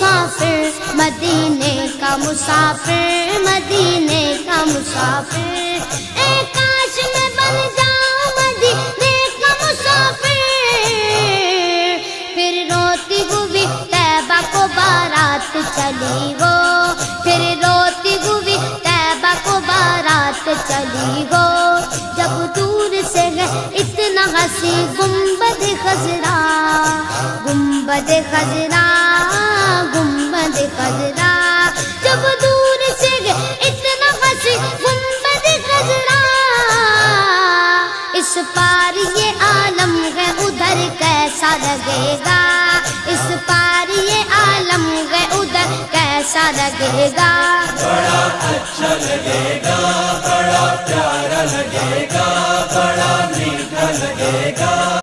मुसाफिर, मदीने का मुसाफिर, मदीने का मुसाफिर। ए काश मैं बन जाऊं मदीने का मुसाफिर, फिर रोती हुई तैबा को बारात चली हो, फिर रोती हुई तैबा को बारात चली हो। जब दूर से गए इतना हंसी गुंबद खजरा, गुंबद खजरा, गुंबद खजरा। जब दूर से गए इतना हंसी गुंबद खजरा। इस पार ये आलम है उधर कैसा लगेगा, इस पार ये आलम है उधर कैसा लगेगा। बड़ा अच्छा लगेगा, बड़ा प्यारा लगेगा, बड़ा मीठा लगेगा।